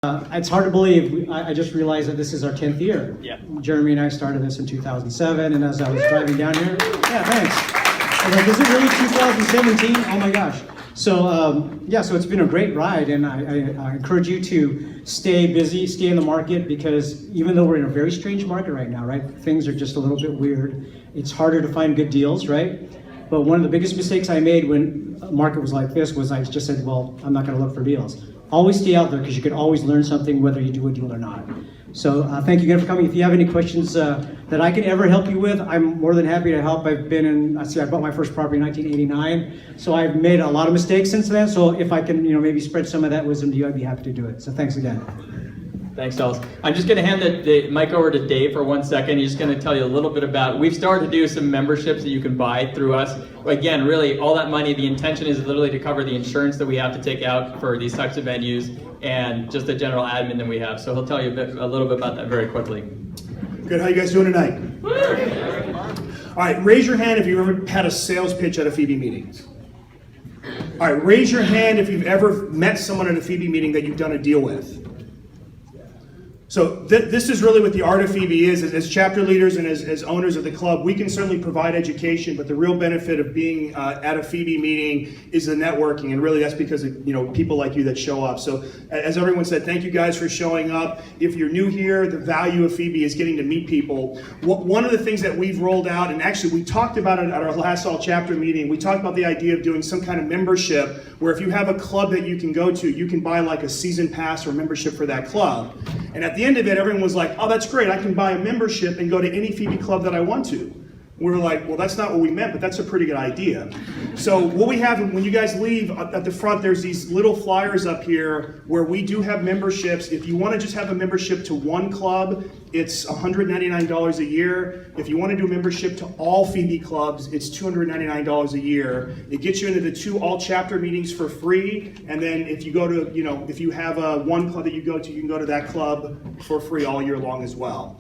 It's hard to believe. I just realized that this is our 10th year. Yeah. Jeremy and I started this in 2007, and as I was driving down here, yeah, thanks. I was like, is it really 2017? Oh my gosh. So yeah, so it's been a great ride, and I encourage you to stay busy, stay in the market, because even though we're in a very strange market right now, right? Things are just a little bit weird. It's harder to find good deals, right? But one of the biggest mistakes I made when a market was like this was I just said, well, I'm not going to look for deals. Always stay out there, because you can always learn something whether you do a deal or not. So thank you again for coming. If you have any questions that I can ever help you with, I'm more than happy to help. I've been in, I bought my first property in 1989, so I've made a lot of mistakes since then. So if I can, maybe spread some of that wisdom to you, I'd be happy to do it. So thanks again. Thanks, Ellis. I'm just going to hand the mic over to Dave for 1 second. He's just going to tell you a little bit about, we've started to do some memberships that you can buy through us. Again, really, all that money, the intention is literally to cover the insurance that we have to take out for these types of venues and just the general admin that we have. So he'll tell you a little bit about that very quickly. Good, how you guys doing tonight? All right, raise your hand if you've ever had a sales pitch at a FIBI meeting. All right, raise your hand if you've ever met someone at a FIBI meeting that you've done a deal with. So this is really what the art of FIBI is. As chapter leaders and as owners of the club, we can certainly provide education, but the real benefit of being at a FIBI meeting is the networking, and really that's because of people like you that show up. So as everyone said, thank you guys for showing up. If you're new here, the value of FIBI is getting to meet people. One of the things that we've rolled out, and actually we talked about it at our last all chapter meeting, we talked about the idea of doing some kind of membership where if you have a club that you can go to, you can buy like a season pass or membership for that club. And at the end of it, everyone was like, oh, that's great. I can buy a membership and go to any FIBI club that I want to. We were like, well, that's not what we meant, but that's a pretty good idea. So what we have, when you guys leave, at the front, there's these little flyers up here where we do have memberships. If you want to just have a membership to one club, it's $199 a year. If you want to do a membership to all FIBI clubs, it's $299 a year. It gets you into the 2 all chapter meetings for free. And then if you go to, if you have one club that you go to, you can go to that club for free all year long as well.